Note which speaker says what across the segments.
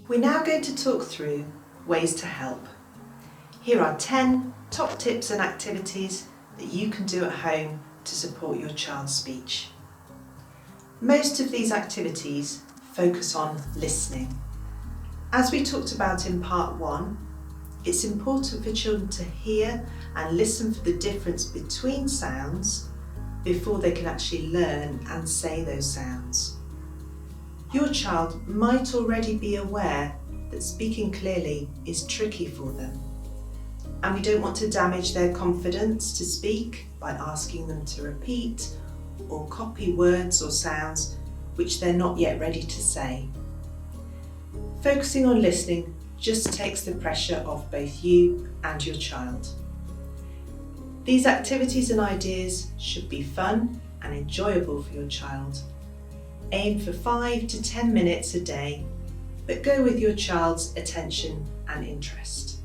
Speaker 1: We're now going to talk through ways to help. Here are 10 top tips and activities that you can do at home to support your child's speech. Most of these activities focus on listening. As we talked about in part 1, it's important for children to hear and listen for the difference between sounds before they can actually learn and say those sounds. Your child might already be aware that speaking clearly is tricky for them, and we don't want to damage their confidence to speak by asking them to repeat or copy words or sounds which they're not yet ready to say. Focusing on listening just takes the pressure off both you and your child. These activities and ideas should be fun and enjoyable for your child. Aim for 5 to 10 minutes a day, but go with your child's attention and interest.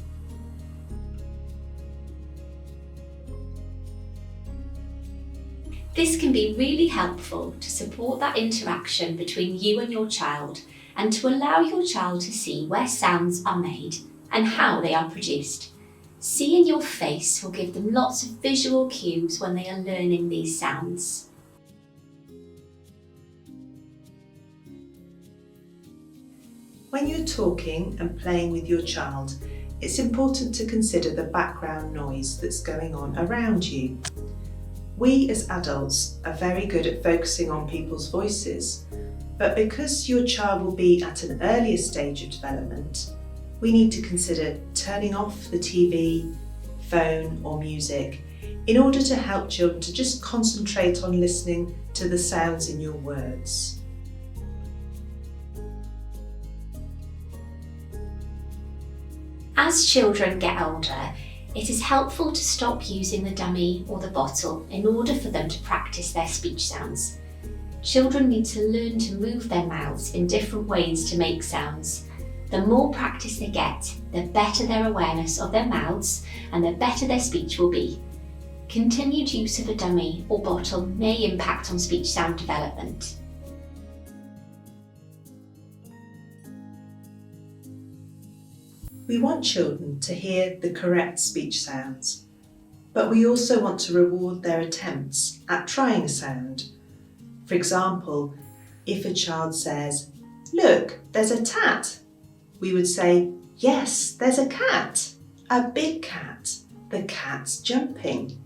Speaker 2: This can be really helpful to support that interaction between you and your child and to allow your child to see where sounds are made and how they are produced. Seeing your face will give them lots of visual cues when they are learning these sounds.
Speaker 1: When you're talking and playing with your child, it's important to consider the background noise that's going on around you. We as adults are very good at focusing on people's voices, but because your child will be at an earlier stage of development, we need to consider turning off the TV, phone or music in order to help children to just concentrate on listening to the sounds in your words.
Speaker 2: As children get older, it is helpful to stop using the dummy or the bottle in order for them to practice their speech sounds. Children need to learn to move their mouths in different ways to make sounds. The more practice they get, the better their awareness of their mouths and the better their speech will be. Continued use of a dummy or bottle may impact on speech sound development.
Speaker 1: We want children to hear the correct speech sounds, but we also want to reward their attempts at trying a sound. For example, if a child says, "Look, there's a tat," we would say, "Yes, there's a cat, a big cat, the cat's jumping."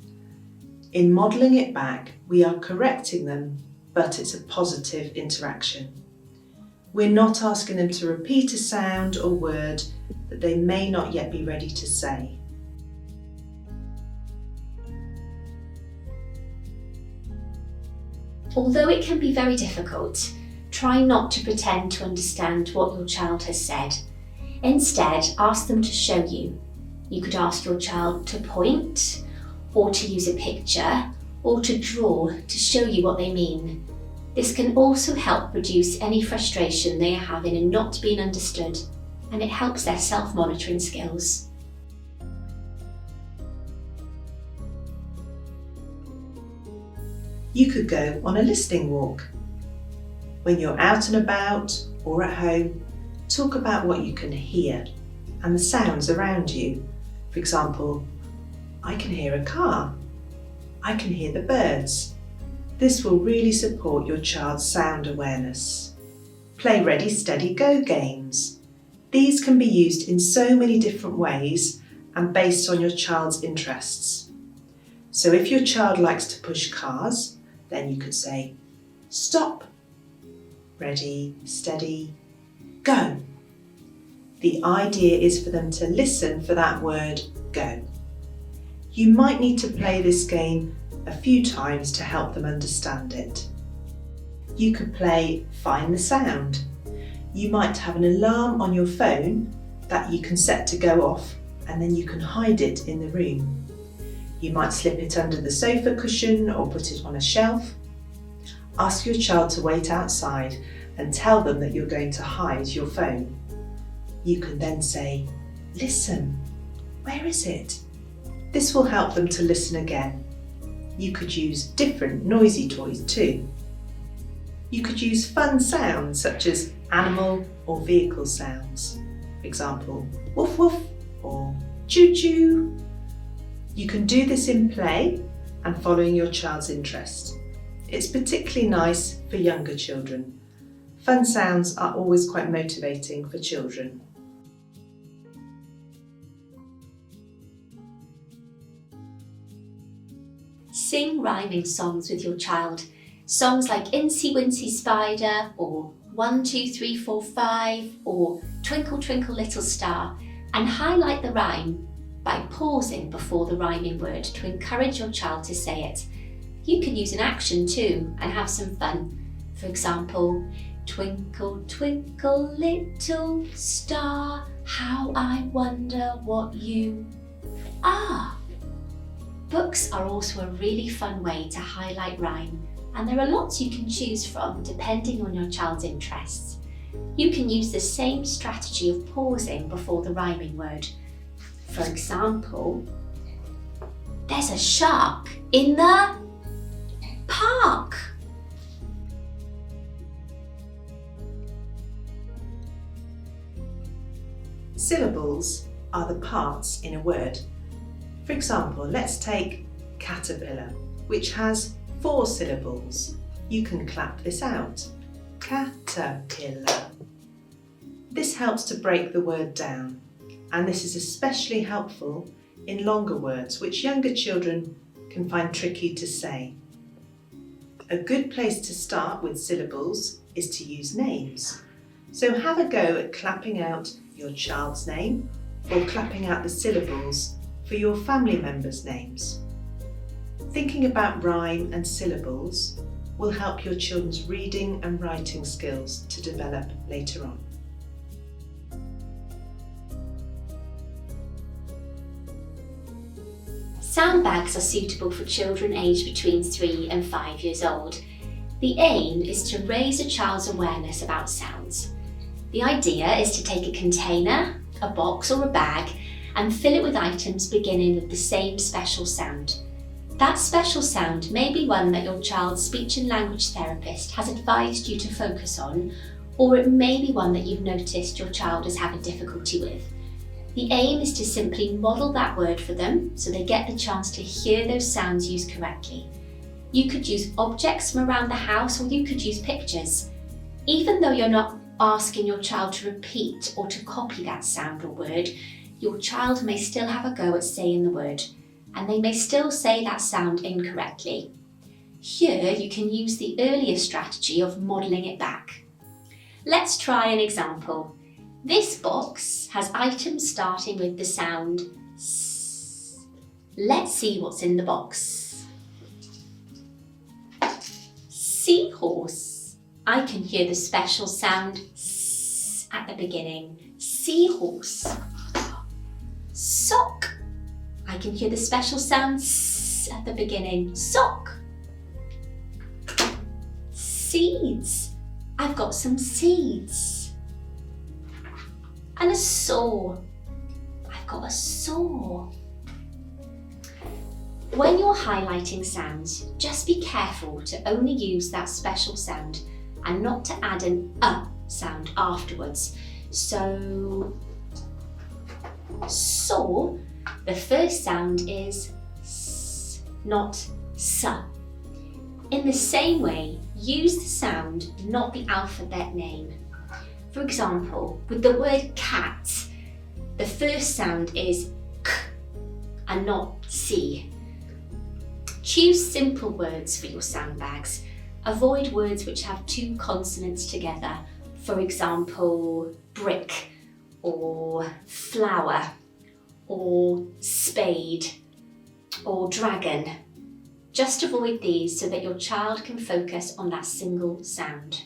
Speaker 1: In modelling it back, we are correcting them, but it's a positive interaction. We're not asking them to repeat a sound or word that they may not yet be ready to say.
Speaker 2: Although it can be very difficult, try not to pretend to understand what your child has said. Instead, ask them to show you. You could ask your child to point, or to use a picture, or to draw to show you what they mean. This can also help reduce any frustration they are having in not being understood, and it helps their self-monitoring skills.
Speaker 1: You could go on a listening walk. When you're out and about or at home, talk about what you can hear and the sounds around you. For example, "I can hear a car. I can hear the birds." This will really support your child's sound awareness. Play ready, steady, go games. These can be used in so many different ways and based on your child's interests. So if your child likes to push cars, then you could say, "Stop. Ready, steady, go." The idea is for them to listen for that word, go. You might need to play this game a few times to help them understand it. You could play Find the Sound. You might have an alarm on your phone that you can set to go off, and then you can hide it in the room. You might slip it under the sofa cushion or put it on a shelf. Ask your child to wait outside and tell them that you're going to hide your phone. You can then say, "Listen, where is it?" This will help them to listen again. You could use different noisy toys too. You could use fun sounds such as animal or vehicle sounds. For example, woof woof or choo choo. You can do this in play and following your child's interest. It's particularly nice for younger children. Fun sounds are always quite motivating for children.
Speaker 2: Sing rhyming songs with your child. Songs like Incy Wincy Spider or 1, 2, 3, 4, 5 or Twinkle Twinkle Little Star, and highlight the rhyme by pausing before the rhyming word to encourage your child to say it. You can use an action too and have some fun. For example, twinkle twinkle little star, how I wonder what you are. Books are also a really fun way to highlight rhyme, and there are lots you can choose from depending on your child's interests. You can use the same strategy of pausing before the rhyming word. For example, there's a shark in the park.
Speaker 1: Syllables are the parts in a word. For example, let's take caterpillar, which has 4 syllables. You can clap this out. Caterpillar. This helps to break the word down, and this is especially helpful in longer words which younger children can find tricky to say. A good place to start with syllables is to use names. So have a go at clapping out your child's name or clapping out the syllables for your family members' names. Thinking about rhyme and syllables will help your children's reading and writing skills to develop later on.
Speaker 2: Sound bags are suitable for children aged between 3 and 5 years old. The aim is to raise a child's awareness about sounds. The idea is to take a container, a box or a bag and fill it with items beginning with the same special sound. That special sound may be one that your child's speech and language therapist has advised you to focus on, or it may be one that you've noticed your child is having difficulty with. The aim is to simply model that word for them so they get the chance to hear those sounds used correctly. You could use objects from around the house, or you could use pictures. Even though you're not asking your child to repeat or to copy that sound or word, your child may still have a go at saying the word, and they may still say that sound incorrectly. Here you can use the earlier strategy of modelling it back. Let's try an example. This box has items starting with the sound S. Let's see what's in the box. Seahorse. I can hear the special sound S at the beginning. Seahorse. Sock. I can hear the special sound S at the beginning. Sock. Seeds. I've got some seeds. And a saw. I've got a saw. When you're highlighting sounds, just be careful to only use that special sound and not to add an sound afterwards. So, saw, the first sound is S, not S. In the same way, use the sound, not the alphabet name. For example, with the word cat, the first sound is K and not C. Choose simple words for your sound bags. Avoid words which have 2 consonants together. For example, brick or flower or spade or dragon. Just avoid these so that your child can focus on that single sound.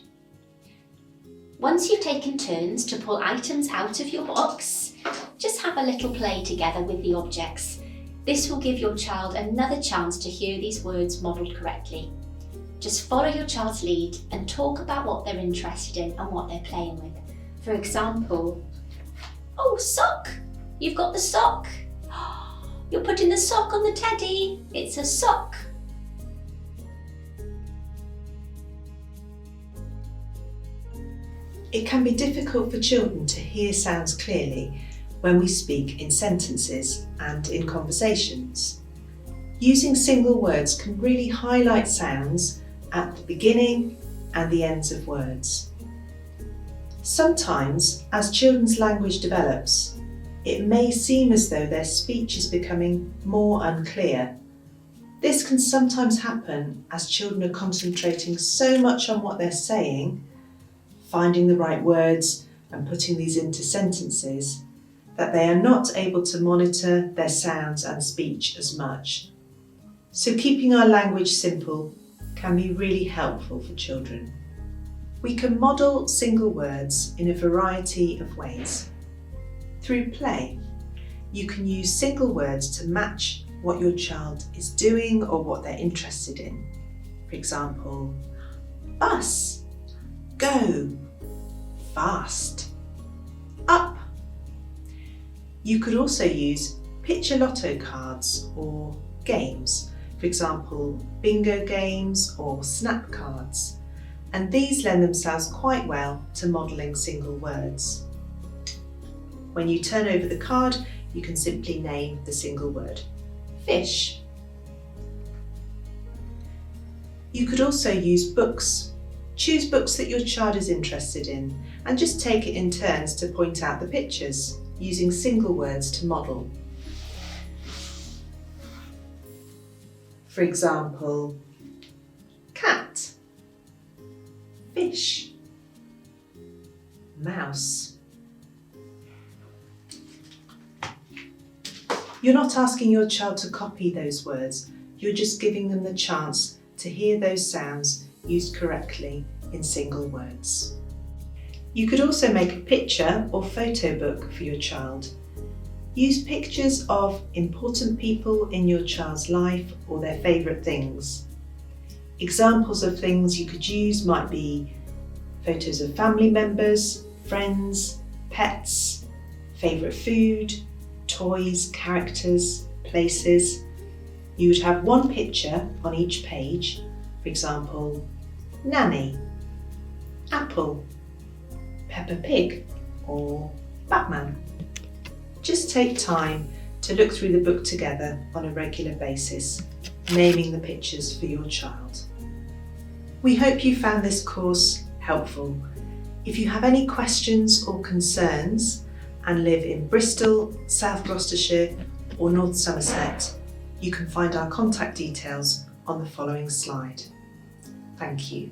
Speaker 2: Once you've taken turns to pull items out of your box, just have a little play together with the objects. This will give your child another chance to hear these words modelled correctly. Just follow your child's lead and talk about what they're interested in and what they're playing with. For example, oh, sock! You've got the sock! You're putting the sock on the teddy! It's a sock!
Speaker 1: It can be difficult for children to hear sounds clearly when we speak in sentences and in conversations. Using single words can really highlight sounds at the beginning and the ends of words. Sometimes, as children's language develops, it may seem as though their speech is becoming more unclear. This can sometimes happen as children are concentrating so much on what they're saying, finding the right words and putting these into sentences, that they are not able to monitor their sounds and speech as much. So keeping our language simple can be really helpful for children. We can model single words in a variety of ways. Through play, you can use single words to match what your child is doing or what they're interested in. For example, bus, go, fast, up. You could also use picture lotto cards or games, for example, bingo games or snap cards, and these lend themselves quite well to modelling single words. When you turn over the card, you can simply name the single word. Fish. You could also use books. Choose books that your child is interested in and just take it in turns to point out the pictures, using single words to model. For example, cat, fish, mouse. You're not asking your child to copy those words, you're just giving them the chance to hear those sounds used correctly in single words. You could also make a picture or photo book for your child. Use pictures of important people in your child's life or their favourite things. Examples of things you could use might be photos of family members, friends, pets, favourite food, toys, characters, places. You would have one picture on each page, for example, Nanny, Apple, Peppa Pig, or Batman. Just take time to look through the book together on a regular basis, naming the pictures for your child. We hope you found this course helpful. If you have any questions or concerns and live in Bristol, South Gloucestershire or North Somerset, you can find our contact details on the following slide. Thank you.